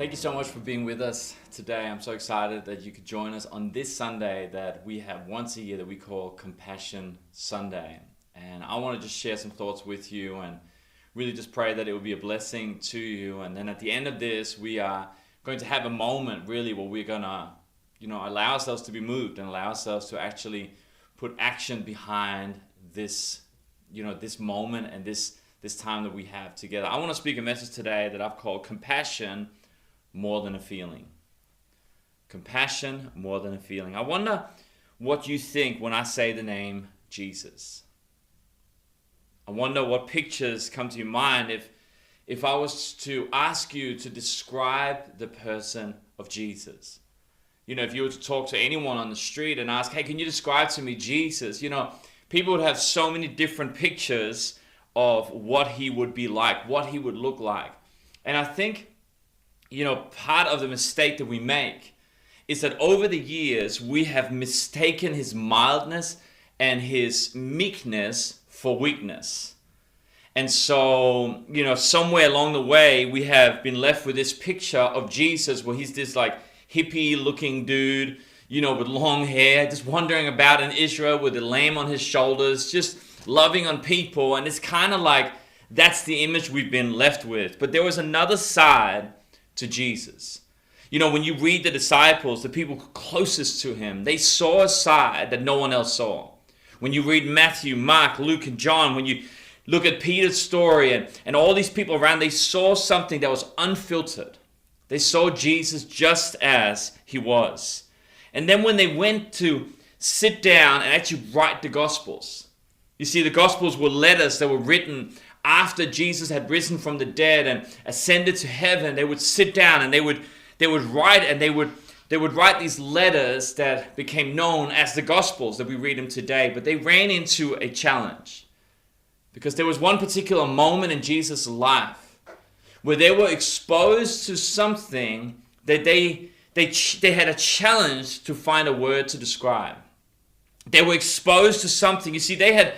Thank you so much for being with us today. I'm so excited that you could join us on this Sunday that we have once a year that we call Compassion Sunday. And I want to just share some thoughts with you and really just pray that it will be a blessing to you. And then at the end of this, we are going to have a moment really where we're going to, allow ourselves to be moved and allow ourselves to actually put action behind this, this moment and this time that we have together. I want to speak a message today that I've called Compassion More Than a Feeling. Compassion more than a feeling. I wonder what you think when I say the name Jesus. I wonder what pictures come to your mind if I was to ask you to describe the person of Jesus. If you were to talk to anyone on the street and ask, hey, can you describe to me Jesus? People would have so many different pictures of what he would be like, what he would look like. And I think part of the mistake that we make is that over the years, we have mistaken his mildness and his meekness for weakness. And so, somewhere along the way, we have been left with this picture of Jesus where he's this like hippie looking dude, with long hair, just wandering about in Israel with a lamb on his shoulders, just loving on people. And it's kind of like that's the image we've been left with. But there was another side to Jesus. When you read the disciples, the people closest to him, they saw a side that no one else saw. When you read Matthew, Mark, Luke, and John, when you look at Peter's story and all these people around, they saw something that was unfiltered. They saw Jesus just as he was. And then when they went to sit down and actually write the Gospels, you see, the Gospels were letters that were written after Jesus had risen from the dead and ascended to heaven. They would sit down and they would write, and they would write these letters that became known as the Gospels that we read them today. But they ran into a challenge because there was one particular moment in Jesus' life where they were exposed to something that they had a challenge to find a word to describe. They were exposed to something. You see, they had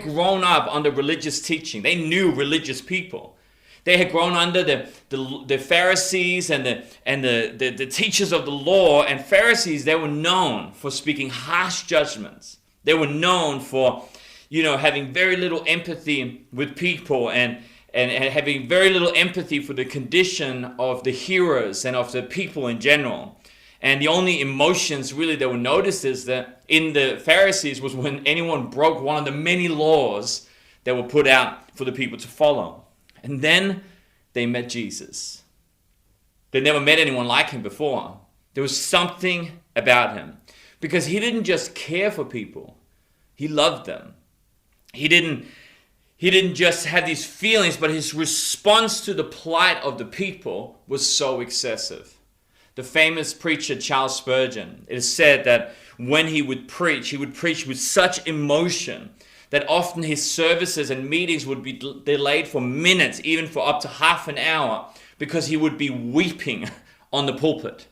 grown up under religious teaching. They knew religious people. They had grown under the Pharisees and the teachers of the law. And Pharisees, they were known for speaking harsh judgments. They were known for, having very little empathy with people and having very little empathy for the condition of the hearers and of the people in general. And the only emotions really that were noticed is that in the Pharisees was when anyone broke one of the many laws that were put out for the people to follow. And then they met Jesus. They never met anyone like him before. There was something about him because he didn't just care for people. He loved them. He didn't just have these feelings, but his response to the plight of the people was so excessive. The famous preacher Charles Spurgeon, it is said that when he would preach with such emotion that often his services and meetings would be delayed for minutes, even for up to half an hour, because he would be weeping on the pulpit.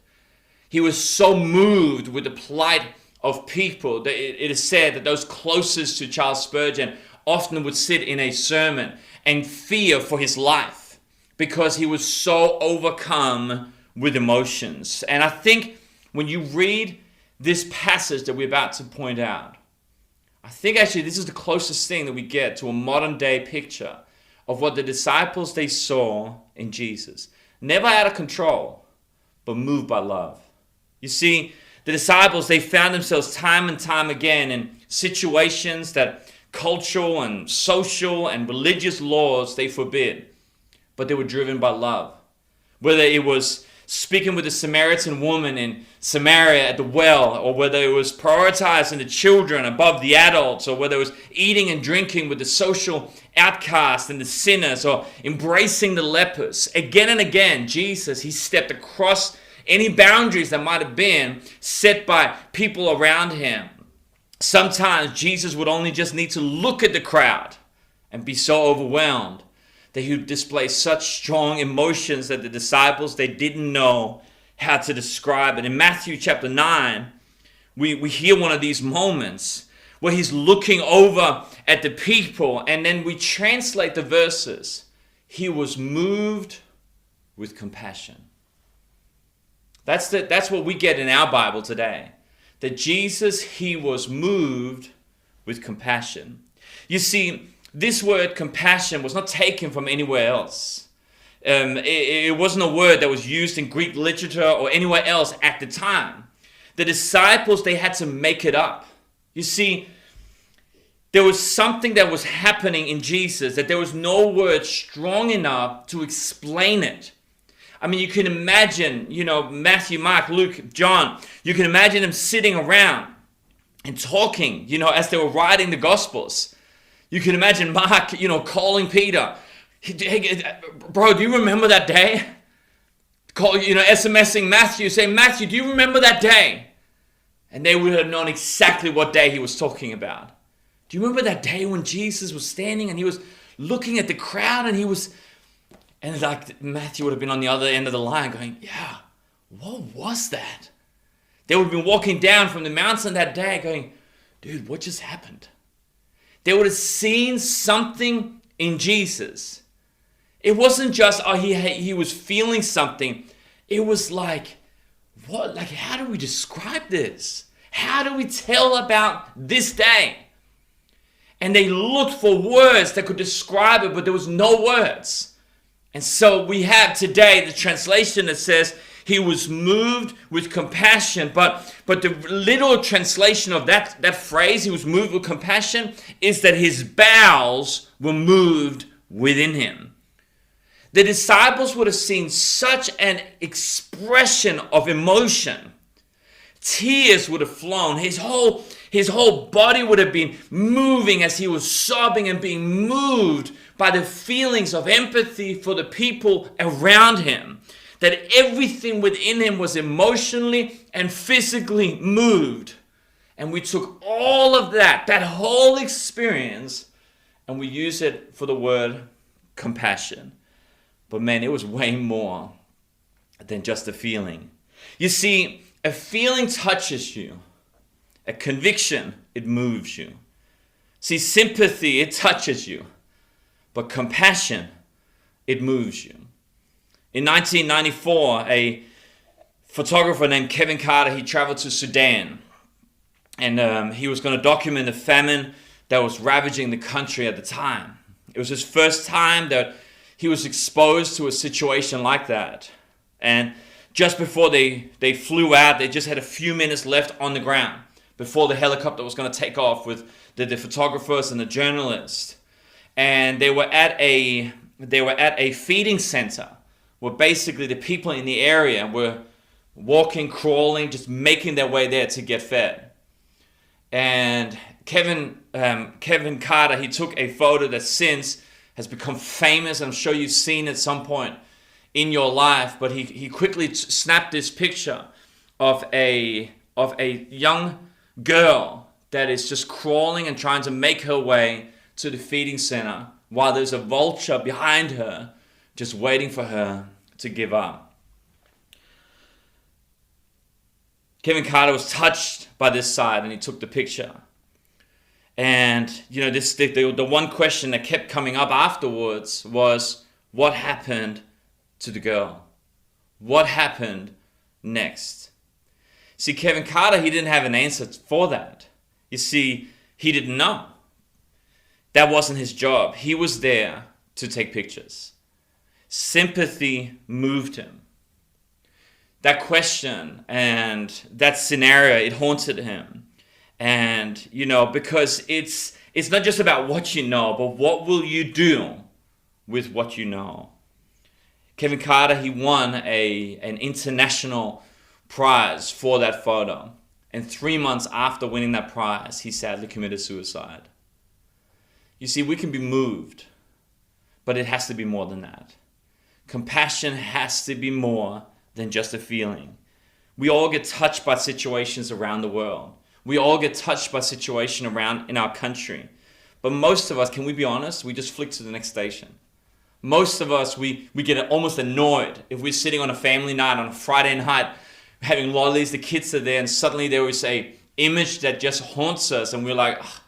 He was so moved with the plight of people that it is said that those closest to Charles Spurgeon often would sit in a sermon and fear for his life because he was so overcome with emotions. And I think when you read this passage that we're about to point out, I think actually this is the closest thing that we get to a modern day picture of what the disciples they saw in Jesus. Never out of control, but moved by love. You see, the disciples, they found themselves time and time again in situations that cultural and social and religious laws they forbid, but they were driven by love. Whether it was speaking with the Samaritan woman in Samaria at the well, or whether it was prioritizing the children above the adults, or whether it was eating and drinking with the social outcasts and the sinners, or embracing the lepers. Again and again, Jesus, he stepped across any boundaries that might have been set by people around him. Sometimes Jesus would only just need to look at the crowd and be so overwhelmed that he would display such strong emotions that the disciples, they didn't know how to describe it. In Matthew chapter 9, we hear one of these moments where he's looking over at the people, and then we translate the verses. He was moved with compassion. That's what we get in our Bible today. That Jesus, he was moved with compassion. You see, this word compassion was not taken from anywhere else. It wasn't a word that was used in Greek literature or anywhere else at the time. The disciples, they had to make it up. You see, there was something that was happening in Jesus that there was no word strong enough to explain it. I mean, you can imagine, Matthew, Mark, Luke, John, you can imagine them sitting around and talking, as they were writing the Gospels. You can imagine Mark, calling Peter, hey, bro, do you remember that day? SMSing Matthew, saying, Matthew, do you remember that day? And they would have known exactly what day he was talking about. Do you remember that day when Jesus was standing and he was looking at the crowd and like Matthew would have been on the other end of the line going, yeah, what was that? They would have been walking down from the mountain that day going, dude, what just happened? They would have seen something in Jesus. It wasn't just, he was feeling something. It was like, what? Like, how do we describe this? How do we tell about this day? And they looked for words that could describe it, but there was no words. And so we have today the translation that says he was moved with compassion. But the literal translation of that phrase, he was moved with compassion, is that his bowels were moved within him. The disciples would have seen such an expression of emotion. Tears would have flown. His whole body would have been moving as he was sobbing and being moved by the feelings of empathy for the people around him. That everything within him was emotionally and physically moved. And we took all of that whole experience, and we use it for the word compassion. But man, it was way more than just a feeling. You see, a feeling touches you. A conviction, it moves you. See, sympathy, it touches you. But compassion, it moves you. In 1994, a photographer named Kevin Carter, he traveled to Sudan. And he was going to document the famine that was ravaging the country at the time. It was his first time that he was exposed to a situation like that. And just before they flew out, they just had a few minutes left on the ground before the helicopter was going to take off with the photographers and the journalists. And they were at a feeding center where basically the people in the area were walking, crawling, just making their way there to get fed. And Kevin Carter, he took a photo that since has become famous. I'm sure you've seen it at some point in your life, but he quickly snapped this picture of a young girl that is just crawling and trying to make her way to the feeding center while there's a vulture behind her just waiting for her to give up. Kevin Carter was touched by this sight and he took the picture. And the one question that kept coming up afterwards was, what happened to the girl? What happened next? See, Kevin Carter, he didn't have an answer for that. You see, he didn't know. That wasn't his job. He was there to take pictures. Sympathy moved him. That question and that scenario, it haunted him. And, because it's not just about what you know, but what will you do with what you know? Kevin Carter, he won an international prize for that photo. And 3 months after winning that prize, he sadly committed suicide. You see, we can be moved, but it has to be more than that. Compassion has to be more than just a feeling. We all get touched by situations around the world. We all get touched by situations around in our country. But most of us, can we be honest, we just flick to the next station. Most of us, we get almost annoyed if we're sitting on a family night, on a Friday night, having lollies, the kids are there, and suddenly there is a image that just haunts us, and we're like, oh,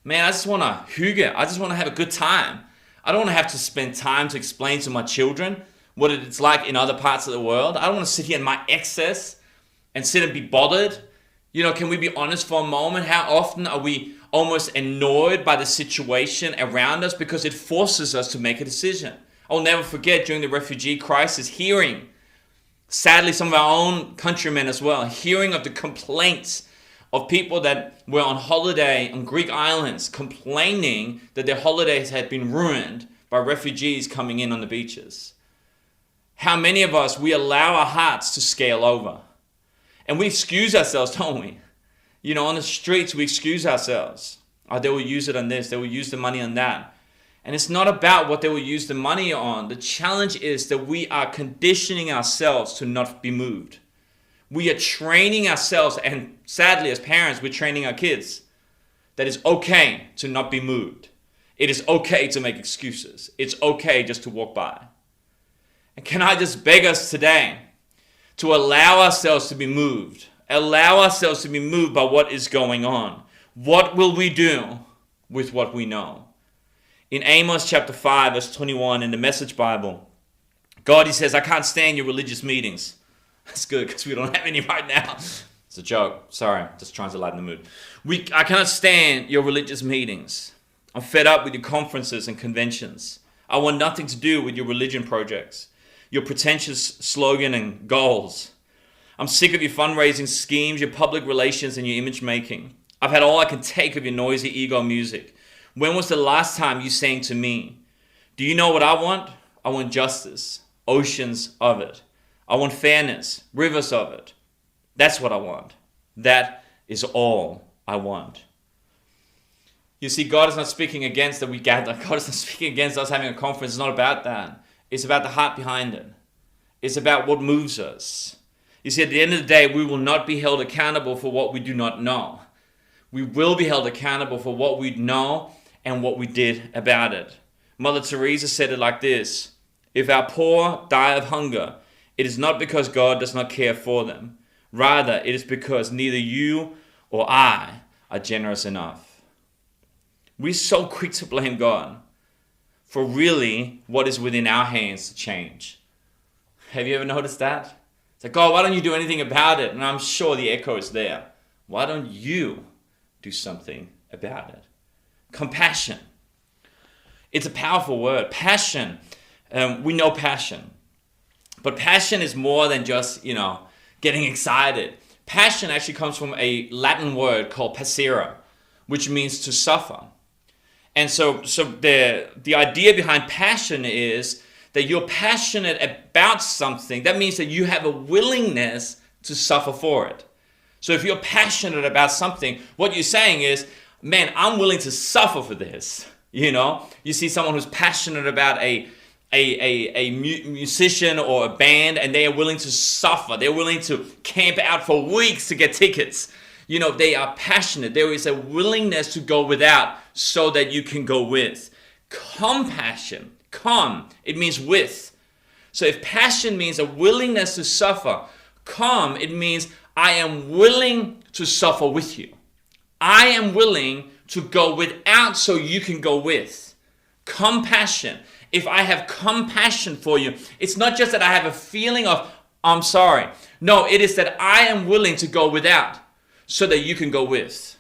man, I just want to hygge. I just want to have a good time. I don't want to have to spend time to explain to my children what it's like in other parts of the world. I don't want to sit here in my excess and sit and be bothered. Can we be honest for a moment? How often are we almost annoyed by the situation around us because it forces us to make a decision? I'll never forget during the refugee crisis hearing, sadly, some of our own countrymen as well, hearing of the complaints of people that were on holiday on Greek islands complaining that their holidays had been ruined by refugees coming in on the beaches. How many of us, we allow our hearts to scale over? And we excuse ourselves, don't we? On the streets, we excuse ourselves. Oh, they will use it on this. They will use the money on that. And it's not about what they will use the money on. The challenge is that we are conditioning ourselves to not be moved. We are training ourselves, and sadly, as parents, we're training our kids that it's okay to not be moved. It is okay to make excuses. It's okay just to walk by. And can I just beg us today to allow ourselves to be moved? Allow ourselves to be moved by what is going on. What will we do with what we know? In Amos chapter 5, verse 21 in the Message Bible, God, he says, I can't stand your religious meetings. That's good because we don't have any right now. It's a joke. Sorry, just trying to lighten the mood. I cannot stand your religious meetings. I'm fed up with your conferences and conventions. I want nothing to do with your religion projects, your pretentious slogan and goals. I'm sick of your fundraising schemes, your public relations, and your image making. I've had all I can take of your noisy ego music. When was the last time you sang to me? Do you know what I want? I want justice, oceans of it. I want fairness, rivers of it. That's what I want. That is all I want. You see, God is not speaking against that we gather. God is not speaking against us having a conference. It's not about that. It's about the heart behind it. It's about what moves us. You see, at the end of the day, we will not be held accountable for what we do not know. We will be held accountable for what we know and what we did about it. Mother Teresa said it like this: if our poor die of hunger, it is not because God does not care for them. Rather, it is because neither you or I are generous enough. We're so quick to blame God for really what is within our hands to change. Have you ever noticed that? It's like, God, why don't you do anything about it? And I'm sure the echo is there. Why don't you do something about it? Compassion. It's a powerful word. Passion. We know passion. But passion is more than just, getting excited. Passion actually comes from a Latin word called passere, which means to suffer. And so the idea behind passion is that you're passionate about something. That means that you have a willingness to suffer for it. So if you're passionate about something, what you're saying is, man, I'm willing to suffer for this. You see someone who's passionate about a musician or a band, and they are willing to suffer. They're willing to camp out for weeks to get tickets. They are passionate. There is a willingness to go without so that you can go with. Compassion. It means with. So if passion means a willingness to suffer, it means I am willing to suffer with you. I am willing to go without so you can go with. Compassion. If I have compassion for you, it's not just that I have a feeling of, I'm sorry. No, it is that I am willing to go without so that you can go with.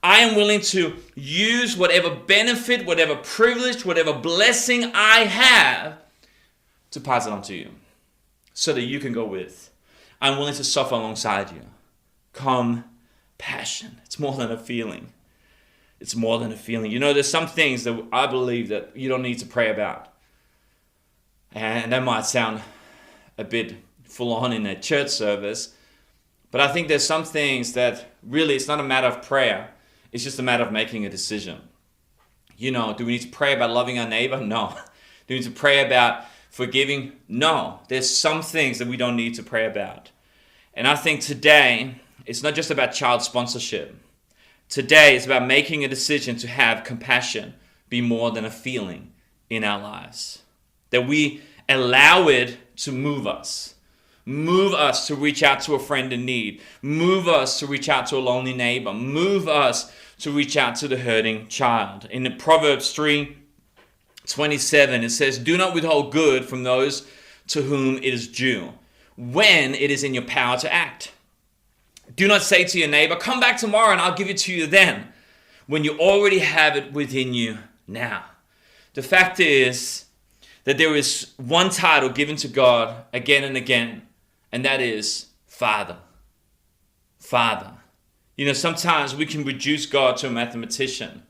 I am willing to use whatever benefit, whatever privilege, whatever blessing I have to pass it on to you so that you can go with. I'm willing to suffer alongside you. Compassion. It's more than a feeling. It's more than a feeling. There's some things that I believe that you don't need to pray about. And that might sound a bit full on in a church service. But I think there's some things that really it's not a matter of prayer. It's just a matter of making a decision. Do we need to pray about loving our neighbor? No. Do we need to pray about forgiving? No. There's some things that we don't need to pray about. And I think today, it's not just about child sponsorship. Today, it's about making a decision to have compassion be more than a feeling in our lives. That we allow it to move us. Move us to reach out to a friend in need. Move us to reach out to a lonely neighbor. Move us to reach out to the hurting child. In Proverbs 3:27, it says, do not withhold good from those to whom it is due, when it is in your power to act. Do not say to your neighbor, come back tomorrow and I'll give it to you then, when you already have it within you now. The fact is that there is one title given to God again and again, and that is Father. Father. You know, sometimes we can reduce God to a mathematician.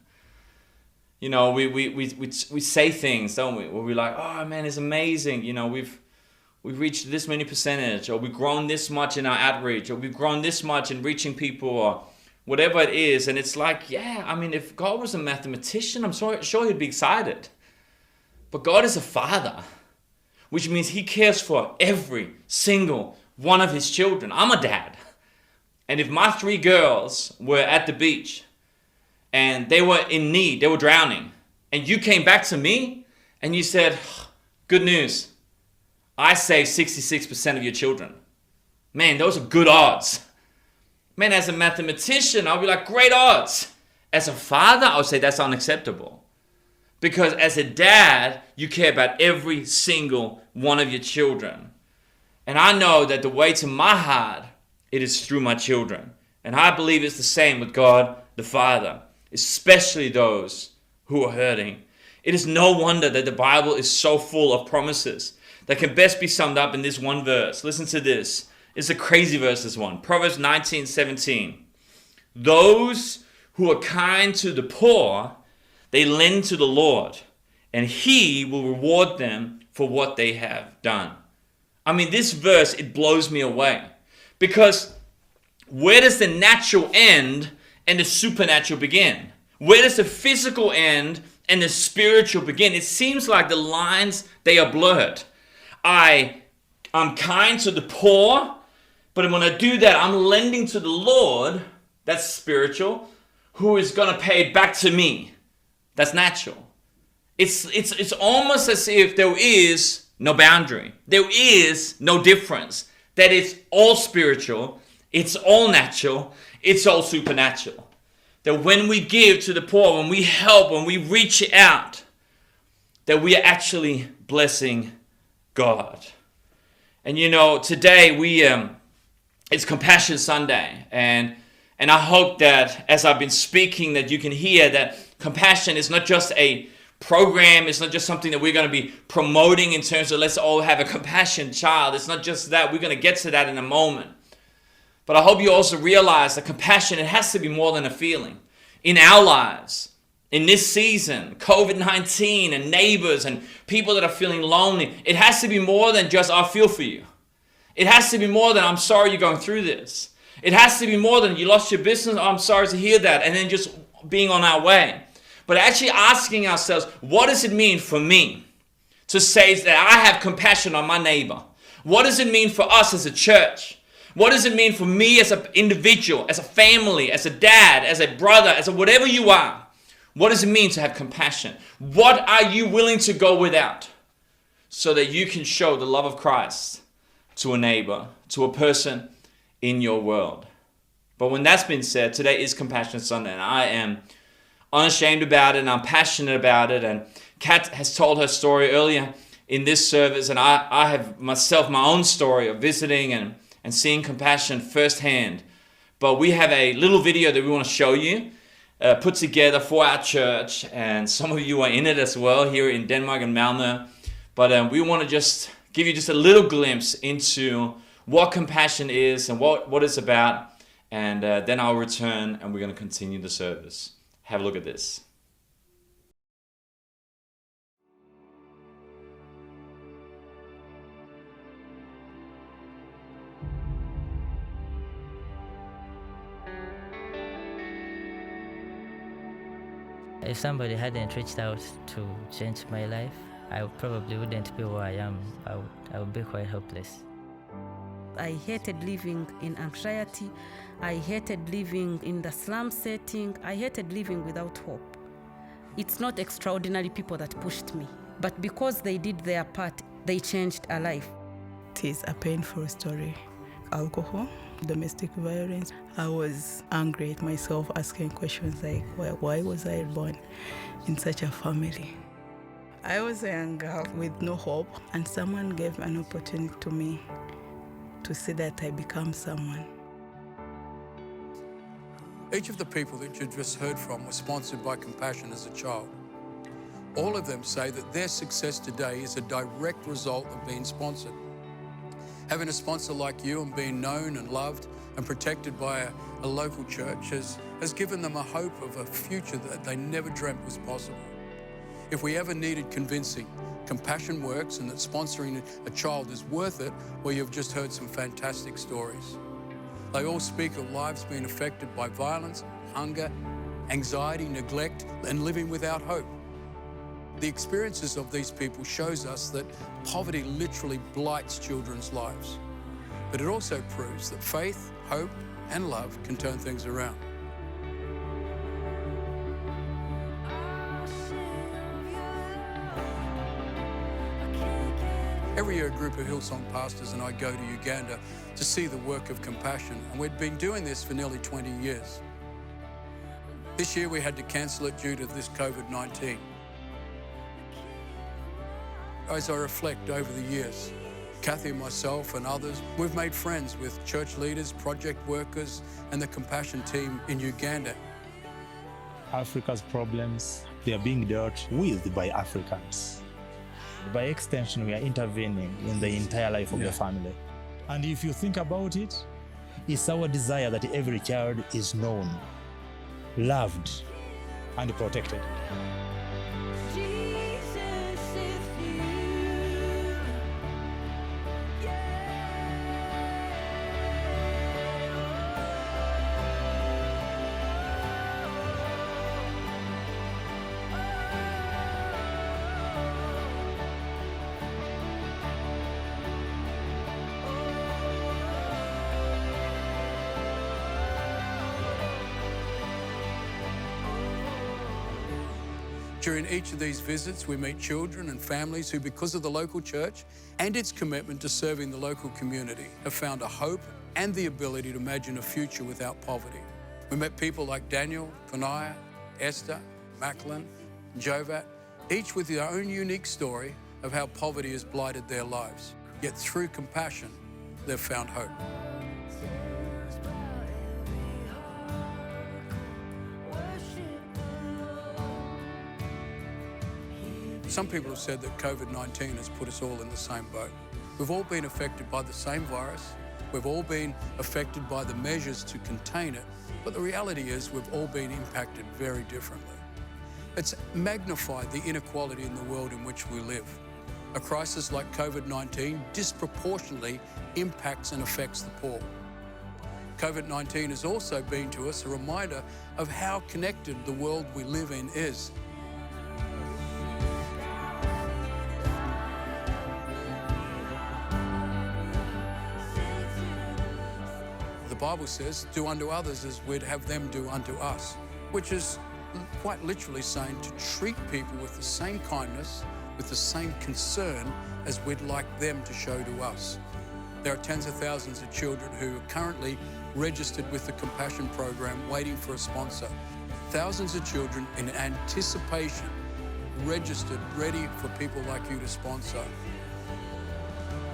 You know, we say things, don't we? Where we're like, oh man, it's amazing. You know, we've reached this many percentage, or we've grown this much in our outreach, or we've grown this much in reaching people, or whatever it is. And it's like, yeah, I mean, if God was a mathematician, I'm sure he'd be excited. But God is a father, which means he cares for every single one of his children. I'm a dad. And if my 3 girls were at the beach and they were in need, they were drowning, and you came back to me and you said, good news, I saved 66% of your children. Man, those are good odds. Man, as a mathematician, I'll be like, great odds. As a father, I would say that's unacceptable. Because as a dad, you care about every single one of your children. And I know that the way to my heart, it is through my children. And I believe it's the same with God the Father, especially those who are hurting. It is no wonder that the Bible is so full of promises that can best be summed up in this one verse. Listen to this. It's a crazy verse, this one. Proverbs 19:17. Those who are kind to the poor, they lend to the Lord, and he will reward them for what they have done. I mean, this verse, it blows me away. Because where does the natural end and the supernatural begin? Where does the physical end and the spiritual begin? It seems like the lines, they are blurred. I'm kind to the poor, but when I do that, I'm lending to the Lord, that's spiritual, who is going to pay it back to me. That's natural. It's almost as if there is no boundary. There is no difference. That it's all spiritual, it's all natural, it's all supernatural. That when we give to the poor, when we help, when we reach out, that we are actually blessing God. And you know, today it's Compassion Sunday, and I hope that as I've been speaking, that you can hear that compassion is not just a program. It's not just something that we're going to be promoting in terms of let's all have a compassion child. It's not just that. We're going to get to that in a moment. But I hope you also realize that compassion, it has to be more than a feeling. In our lives, in this season, COVID-19 and neighbors and people that are feeling lonely, it has to be more than just I feel for you. It has to be more than I'm sorry you're going through this. It has to be more than you lost your business. Oh, I'm sorry to hear that. And then just being on our way. But actually asking ourselves, what does it mean for me to say that I have compassion on my neighbor? What does it mean for us as a church? What does it mean for me as an individual, as a family, as a dad, as a brother, as a whatever you are? What does it mean to have compassion? What are you willing to go without so that you can show the love of Christ to a neighbor, to a person in your world? But when that's been said, today is Compassion Sunday, and I am unashamed about it, and I'm passionate about it. And Kat has told her story earlier in this service, and I have myself my own story of visiting and seeing compassion firsthand. But we have a little video that we want to show you, put together for our church, and some of you are in it as well here in Denmark and Malmö. But we want to just give you just a little glimpse into what compassion is and what it's about, and then I'll return and we're going to continue the service. Have a look at this. If somebody hadn't reached out to change my life, I probably wouldn't be where I am. I would be quite hopeless. I hated living in anxiety. I hated living in the slum setting. I hated living without hope. It's not extraordinary people that pushed me, but because they did their part, they changed a life. It is a painful story. Alcohol, domestic violence. I was angry at myself, asking questions like, why was I born in such a family? I was a young girl with no hope, and someone gave an opportunity to me to see that I become someone. Each of the people that you just heard from was sponsored by Compassion as a child. All of them say that their success today is a direct result of being sponsored. Having a sponsor like you and being known and loved and protected by a local church has given them a hope of a future that they never dreamt was possible. If we ever needed convincing Compassion works and that sponsoring a child is worth it, well, you've just heard some fantastic stories. They all speak of lives being affected by violence, hunger, anxiety, neglect, and living without hope. The experiences of these people shows us that poverty literally blights children's lives. But it also proves that faith, hope, and love can turn things around. Every year, a group of Hillsong pastors and I go to Uganda to see the work of Compassion, and we've been doing this for nearly 20 years. This year, we had to cancel it due to this COVID-19. As I reflect over the years, Kathy and myself and others, we've made friends with church leaders, project workers, and the Compassion team in Uganda. Africa's problems, they are being dealt with by Africans. By extension, we are intervening in the entire life of the family. And if you think about it, it's our desire that every child is known, loved, and protected. During each of these visits, we meet children and families who, because of the local church and its commitment to serving the local community, have found a hope and the ability to imagine a future without poverty. We met people like Daniel, Kanaya, Esther, Macklin, Jovat, each with their own unique story of how poverty has blighted their lives. Yet through Compassion, they've found hope. Some people have said that COVID-19 has put us all in the same boat. We've all been affected by the same virus. We've all been affected by the measures to contain it. But the reality is we've all been impacted very differently. It's magnified the inequality in the world in which we live. A crisis like COVID-19 disproportionately impacts and affects the poor. COVID-19 has also been to us a reminder of how connected the world we live in is. The Bible says, do unto others as we'd have them do unto us, which is quite literally saying to treat people with the same kindness, with the same concern as we'd like them to show to us. There are tens of thousands of children who are currently registered with the Compassion program waiting for a sponsor. Thousands of children in anticipation, registered, ready for people like you to sponsor.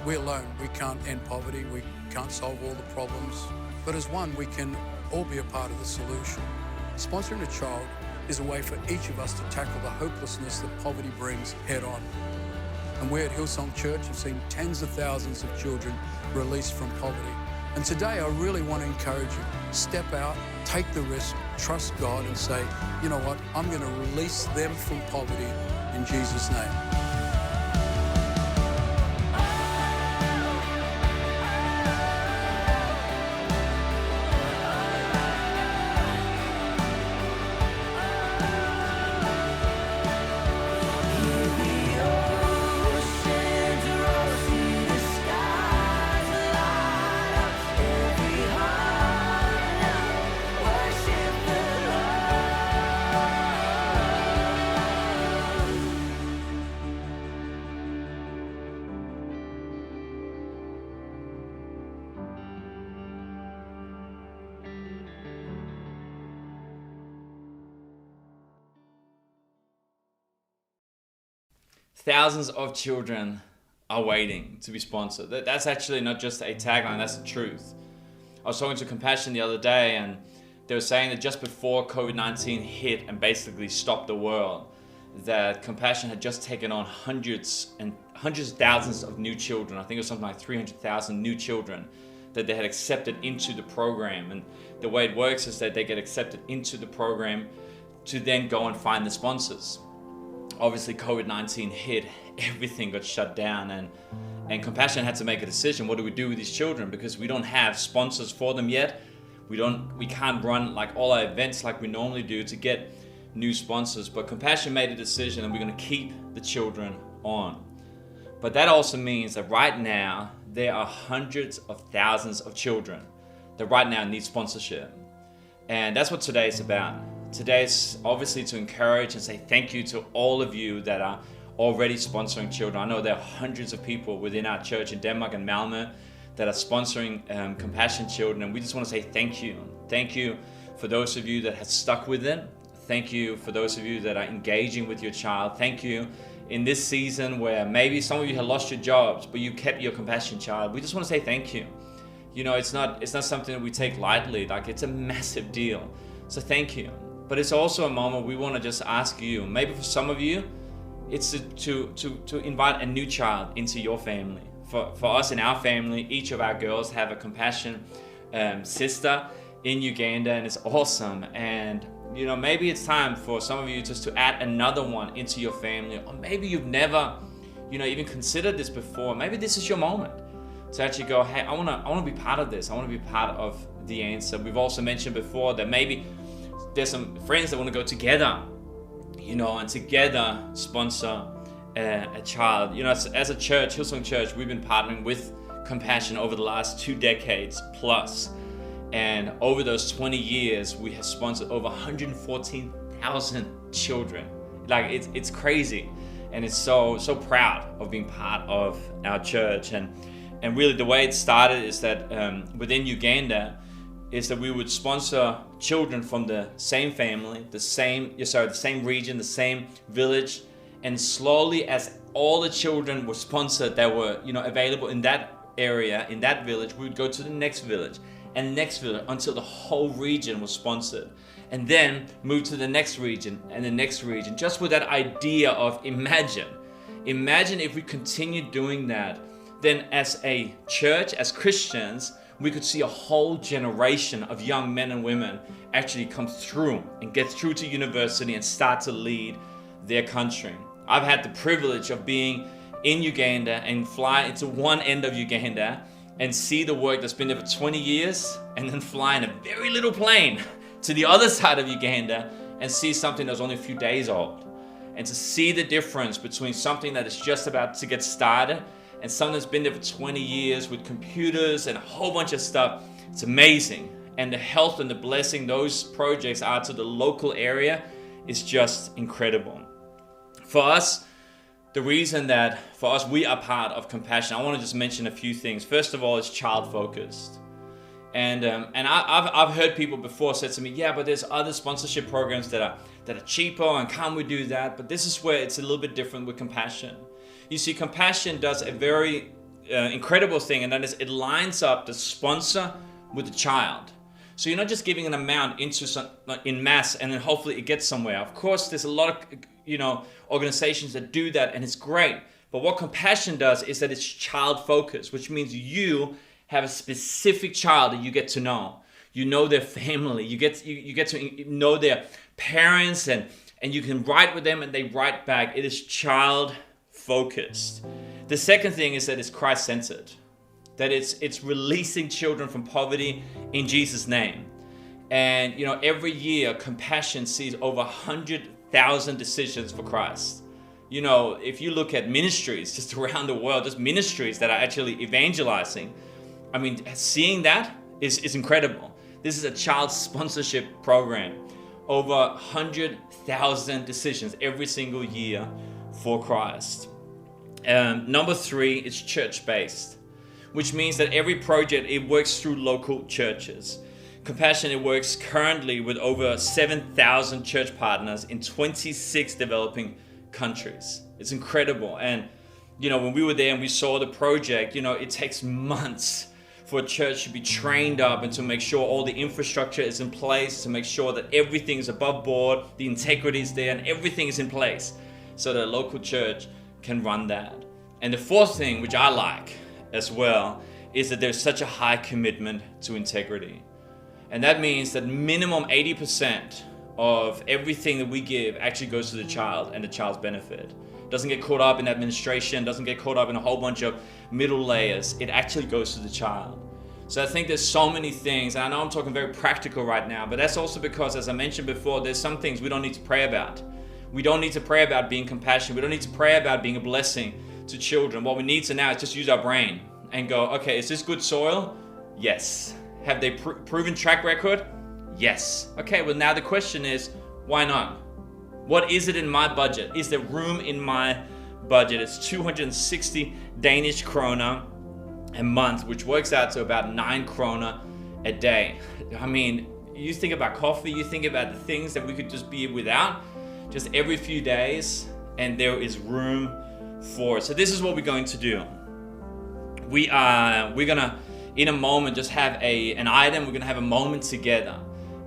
We alone, we can't end poverty, we can't solve all the problems, but as one, we can all be a part of the solution. Sponsoring a child is a way for each of us to tackle the hopelessness that poverty brings head on. And we at Hillsong Church have seen tens of thousands of children released from poverty. And today I really want to encourage you, step out, take the risk, trust God and say, you know what, I'm going to release them from poverty in Jesus' name. thousands of children are waiting to be sponsored. That's actually not just a tagline, that's the truth. I was talking to Compassion the other day, and they were saying that just before COVID-19 hit and basically stopped the world, that Compassion had just taken on hundreds of thousands of new children. I think it was something like 300,000 new children that they had accepted into the program. And the way it works is that they get accepted into the program to then go and find the sponsors. Obviously, COVID-19 hit, everything got shut down, and Compassion had to make a decision. What do we do with these children? Because we don't have sponsors for them yet. We can't run like all our events like we normally do to get new sponsors. But Compassion made a decision, and we're going to keep the children on. But that also means that right now, there are hundreds of thousands of children that right now need sponsorship. And that's what today is about. Today is obviously to encourage and say thank you to all of you that are already sponsoring children. I know there are hundreds of people within our church in Denmark and Malmö that are sponsoring Compassion children, and we just want to say thank you. Thank you for those of you that have stuck with it. Thank you for those of you that are engaging with your child. Thank you in this season where maybe some of you have lost your jobs, but you kept your Compassion child. We just want to say thank you. You know, it's not something that we take lightly. Like, it's a massive deal. So thank you. But it's also a moment we want to just ask you, maybe for some of you, it's to invite a new child into your family. For us in our family, each of our girls have a Compassion sister in Uganda, and it's awesome. And you know, maybe it's time for some of you just to add another one into your family, or maybe you've never, even considered this before. Maybe this is your moment to actually go, hey, I want to be part of this. I want to be part of the answer. We've also mentioned before that maybe there's some friends that want to go together, and together sponsor a child. As a church, Hillsong Church, we've been partnering with Compassion over the last 2 decades plus. And over those 20 years, we have sponsored over 114,000 children. Like, it's crazy. And it's so proud of being part of our church. And really the way it started is that within Uganda, is that we would sponsor children from the same family, the same region, the same village. And slowly, as all the children were sponsored that were, available in that area, in that village, we would go to the next village and next village until the whole region was sponsored, and then move to the next region and the next region, just with that idea of imagine if we continue doing that, then as a church, as Christians, we could see a whole generation of young men and women actually come through and get through to university and start to lead their country. I've had the privilege of being in Uganda and fly into one end of Uganda and see the work that's been there for 20 years, and then fly in a very little plane to the other side of Uganda and see something that's only a few days old. And to see the difference between something that is just about to get started and something that's been there for 20 years with computers and a whole bunch of stuff, it's amazing. And the health and the blessing those projects are to the local area is just incredible. For us, the reason that for us we are part of Compassion, I want to just mention a few things. First of all, it's child focused, and I've heard people before said to me, yeah, but there's other sponsorship programs that are cheaper, and can't we do that? But this is where it's a little bit different with Compassion. You see, Compassion does a very incredible thing, and that is it lines up the sponsor with the child. So you're not just giving an amount in mass and then hopefully it gets somewhere. Of course, there's a lot of organizations that do that, and it's great. But what Compassion does is that it's child focused, which means you have a specific child that you get to know. You know their family. You get to know their parents, and you can write with them and they write back. It is child focused. The second thing is that it's Christ centered. That it's releasing children from poverty in Jesus' name. And every year Compassion sees over 100,000 decisions for Christ. If you look at ministries just around the world, just ministries that are actually evangelizing, I mean, seeing that is incredible. This is a child sponsorship program. Over 100,000 decisions every single year for Christ. Number 3, it's church-based, which means that every project, it works through local churches. Compassion, it works currently with over 7,000 church partners in 26 developing countries. It's incredible. And, when we were there and we saw the project, it takes months for a church to be trained up and to make sure all the infrastructure is in place, to make sure that everything is above board, the integrity is there, and everything is in place so that a local church can run that. And the fourth thing, which I like as well, is that there's such a high commitment to integrity. And that means that minimum 80% of everything that we give actually goes to the child and the child's benefit. Doesn't get caught up in administration, doesn't get caught up in a whole bunch of middle layers. It actually goes to the child. So I think there's so many things, and I know I'm talking very practical right now, but that's also because, as I mentioned before, there's some things we don't need to pray about. We don't need to pray about being compassionate. We don't need to pray about being a blessing to children. What we need to now is just use our brain and go, okay, is this good soil? Yes. Have they proven track record? Yes. Okay, well now the question is, why not? What is it in my budget? Is there room in my budget? It's 260 Danish kroner a month, which works out to about 9 kroner a day. I mean, you think about coffee, you think about the things that we could just be without just every few days, and there is room for it. So this is what we're going to do. We're gonna, in a moment, just have an item. We're gonna have a moment together,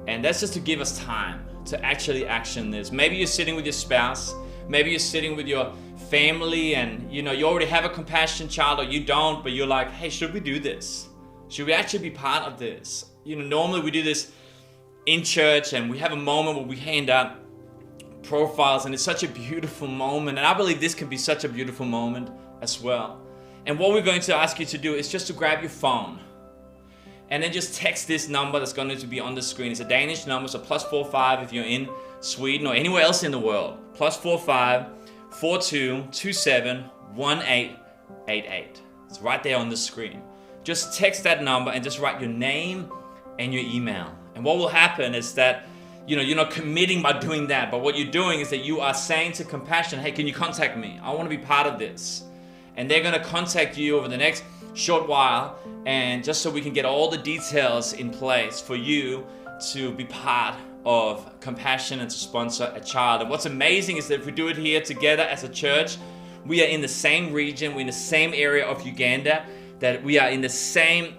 and that's just to give us time to actually action this. Maybe you're sitting with your spouse, maybe you're sitting with your family, and you already have a compassion child, or you don't, but you're like, hey, should we do this? Should we actually be part of this? Normally we do this in church, and we have a moment where we hand out profiles, and it's such a beautiful moment, and I believe this can be such a beautiful moment as well. And what we're going to ask you to do is just to grab your phone and then just text this number that's going to be on the screen. It's a Danish number, so +45 if you're in Sweden or anywhere else in the world. +45 4227 1888. It's right there on the screen. Just text that number and just write your name and your email. And what will happen is that you're not committing by doing that, but what you're doing is that you are saying to Compassion, hey, can you contact me? I want to be part of this. And they're going to contact you over the next short while, and just so we can get all the details in place for you to be part of Compassion and to sponsor a child. And what's amazing is that if we do it here together as a church, we are in the same region, we're in the same area of Uganda, that we are in the same,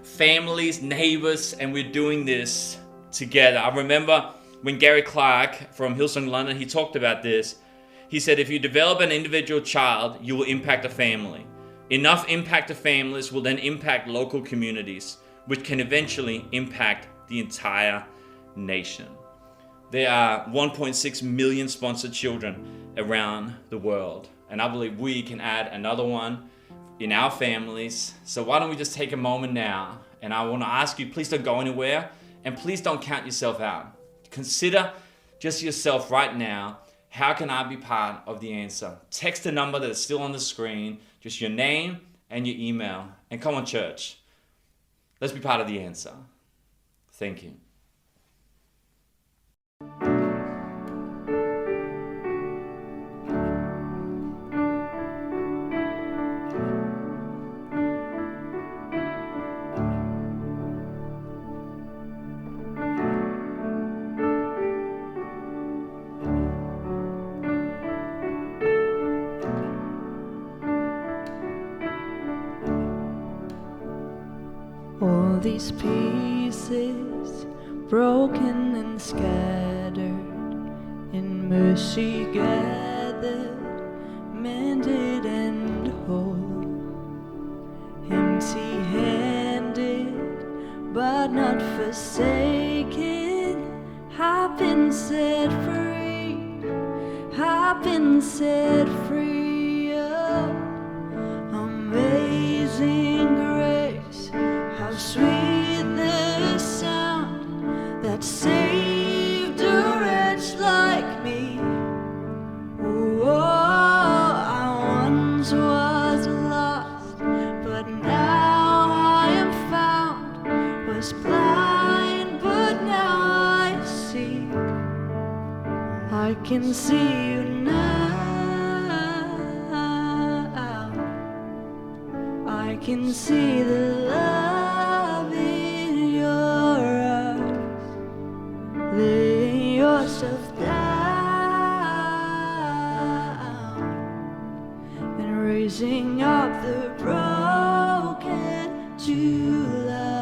families, neighbors, and we're doing this together. I remember when Gary Clark from Hillsong London, he talked about this. He said, if you develop an individual child, you will impact a family. Enough impact of families will then impact local communities, which can eventually impact the entire nation. There are 1.6 million sponsored children around the world, and I believe we can add another one in our families. So why don't we just take a moment now, and I want to ask you, please don't go anywhere, and please don't count yourself out. Consider just yourself right now. How can I be part of the answer? Text the number that is still on the screen, just your name and your email. And come on, church. Let's be part of the answer. Thank you. All these pieces, broken and scattered, in mercy gathered, mended and whole, empty-handed, but not forsaken. I've been set free, I've been set free. Oh, amazing grace, how sweet the sound that saved a wretch like me. Oh, I once was lost, but now I am found. Was blind, but now I see. I can see you now. I can see the love in your eyes. Lay yourself down. to life.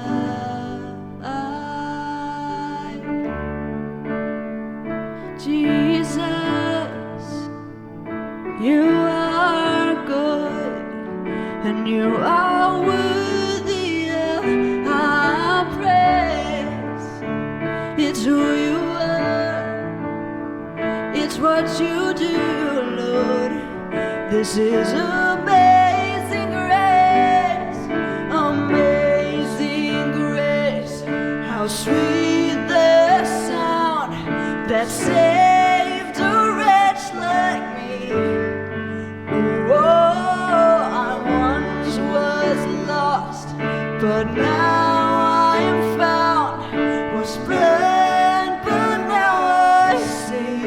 Jesus, you are good and you are worthy of our praise. It's who you are, it's what you do, Lord. This is amazing grace, amazing grace. How sweet the sound that saved a wretch like me. Oh, I once was lost, but now I am found. Was blind, but now I see.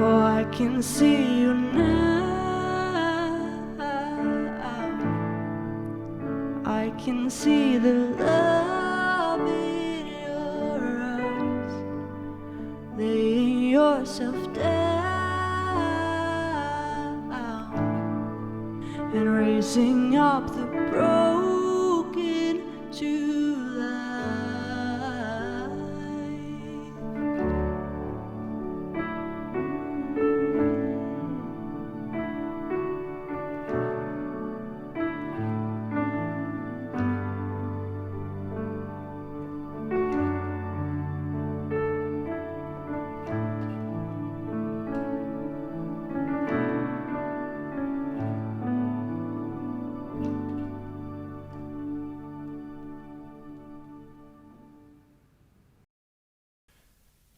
Oh, I can see you now. I can see the love in your eyes, laying yourself down and raising up the broken to life.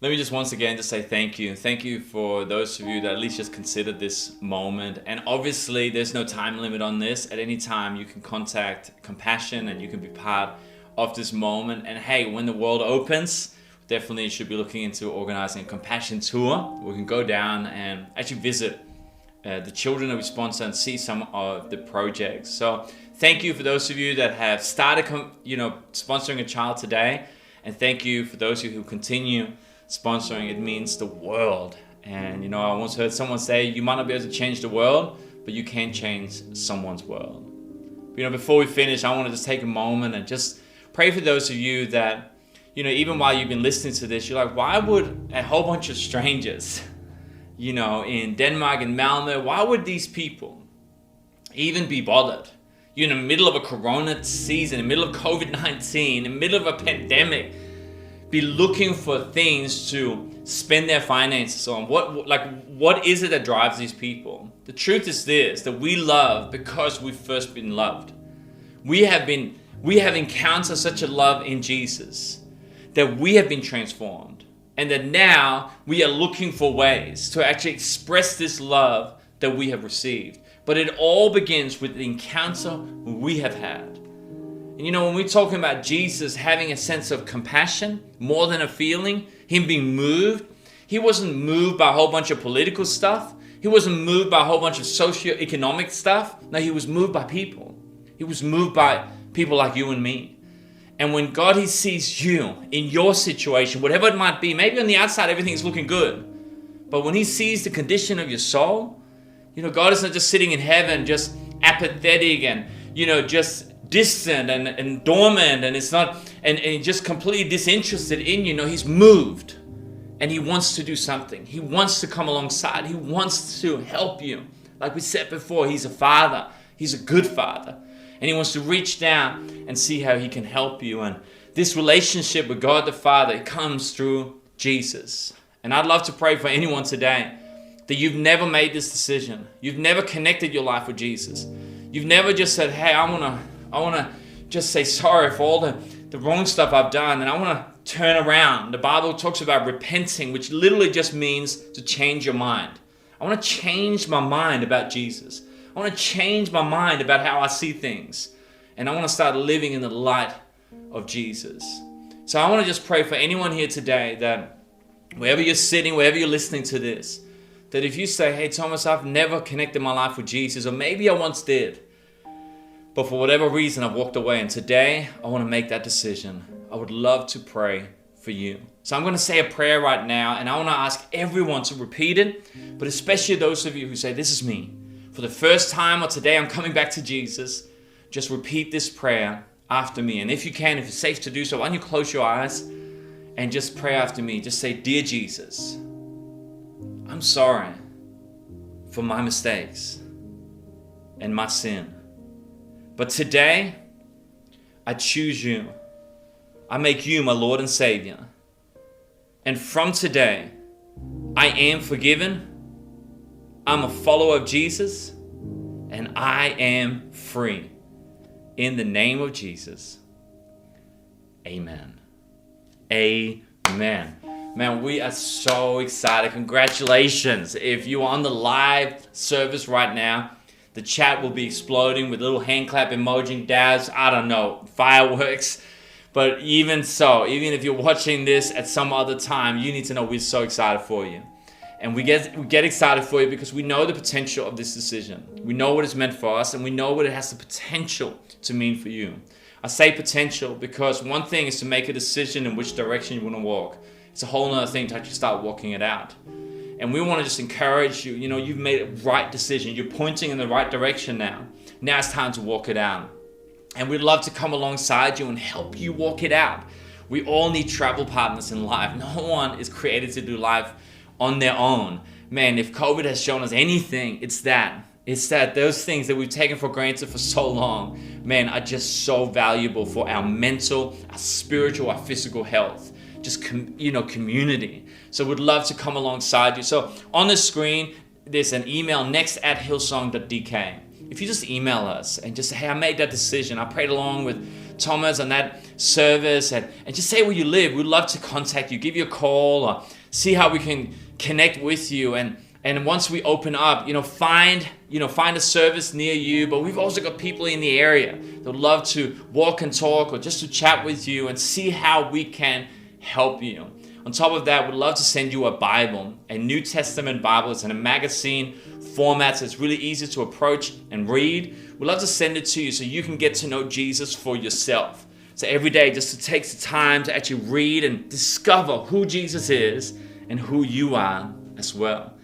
Let me just once again just say thank you. Thank you for those of you that at least just considered this moment. And obviously there's no time limit on this. At any time you can contact Compassion and you can be part of this moment. And hey, when the world opens, definitely you should be looking into organizing a Compassion tour. We can go down and actually visit the children that we sponsor and see some of the projects. So thank you for those of you that have started sponsoring a child today. And thank you for those of you who continue sponsoring. It means the world. And I once heard someone say, you might not be able to change the world, but you can change someone's world. Before we finish, I want to just take a moment and just pray for those of you that, even while you've been listening to this, you're like, why would a whole bunch of strangers, in Denmark and Malmö, why would these people even be bothered? You're in the middle of a corona season, in the middle of COVID-19, in the middle of a pandemic, be looking for things to spend their finances on. What is it that drives these people? The truth is this, that we love because we've first been loved. We have encountered such a love in Jesus that we have been transformed, and that now we are looking for ways to actually express this love that we have received. But it all begins with the encounter we have had. And when we're talking about Jesus having a sense of compassion, more than a feeling, him being moved, he wasn't moved by a whole bunch of political stuff. He wasn't moved by a whole bunch of socioeconomic stuff. No, he was moved by people. He was moved by people like you and me. And when God, he sees you in your situation, whatever it might be, maybe on the outside everything's looking good, but when he sees the condition of your soul, God is not just sitting in heaven, just apathetic and, just distant and dormant, and it's not, and just completely disinterested in you. He's moved and he wants to do something. He wants to come alongside. He wants to help you. Like we said before, he's a father. He's a good father. And he wants to reach down and see how he can help you. And this relationship with God the Father, it comes through Jesus. And I'd love to pray for anyone today that you've never made this decision. You've never connected your life with Jesus. You've never just said, hey, I want to just say sorry for all the wrong stuff I've done, and I want to turn around. The Bible talks about repenting, which literally just means to change your mind. I want to change my mind about Jesus. I want to change my mind about how I see things. And I want to start living in the light of Jesus. So I want to just pray for anyone here today that wherever you're sitting, wherever you're listening to this, that if you say, hey, Thomas, I've never connected my life with Jesus, or maybe I once did, but for whatever reason I've walked away, and today I want to make that decision, I would love to pray for you. So I'm going to say a prayer right now, and I want to ask everyone to repeat it, but especially those of you who say, this is me. For the first time, or today I'm coming back to Jesus. just repeat this prayer after me. And if you can, if it's safe to do so, why don't you close your eyes and just pray after me. Just say, Dear Jesus, I'm sorry for my mistakes and my sin. But today, I choose you. I make you my Lord and Savior. And from today, I am forgiven. I'm a follower of Jesus. And I am free. In the name of Jesus. Amen. Amen. Man, we are so excited. Congratulations. If you're on the live service right now, the chat will be exploding with little hand clap emoji, dabs, I don't know, fireworks. But even so, even if you're watching this at some other time, you need to know we're so excited for you. And we get excited for you because we know the potential of this decision. We know what it's meant for us, and we know what it has the potential to mean for you. I say potential because one thing is to make a decision in which direction you want to walk. It's a whole other thing to actually start walking it out. And we want to just encourage you, you've made a right decision. You're pointing in the right direction now. Now it's time to walk it out. And we'd love to come alongside you and help you walk it out. We all need travel partners in life. No one is created to do life on their own. Man, if COVID has shown us anything, it's that those things that we've taken for granted for so long, man, are just so valuable for our mental, our spiritual, our physical health. Just, community. So we'd love to come alongside you. So on the screen, there's an email next@hillsong.dk. If you just email us and just say, hey, I made that decision. I prayed along with Thomas on that service, and just say where you live. We'd love to contact you, give you a call, or see how we can connect with you. And once we open up, find a service near you. But we've also got people in the area that would love to walk and talk or just to chat with you and see how we can help you. On top of that, we'd love to send you a Bible, a New Testament Bible. It's in a magazine format, so it's really easy to approach and read. We'd love to send it to you so you can get to know Jesus for yourself. So every day, just to take the time to actually read and discover who Jesus is and who you are as well.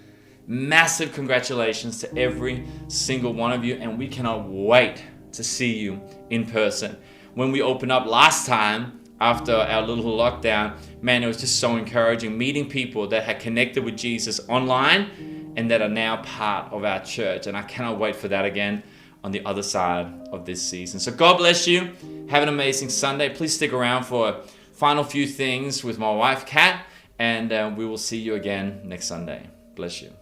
Massive congratulations to every single one of you, and we cannot wait to see you in person. When we opened up last time, after our little lockdown, man, it was just so encouraging meeting people that had connected with Jesus online and that are now part of our church. And I cannot wait for that again on the other side of this season. So God bless you. Have an amazing Sunday. Please stick around for a final few things with my wife, Kat, and we will see you again next Sunday. Bless you.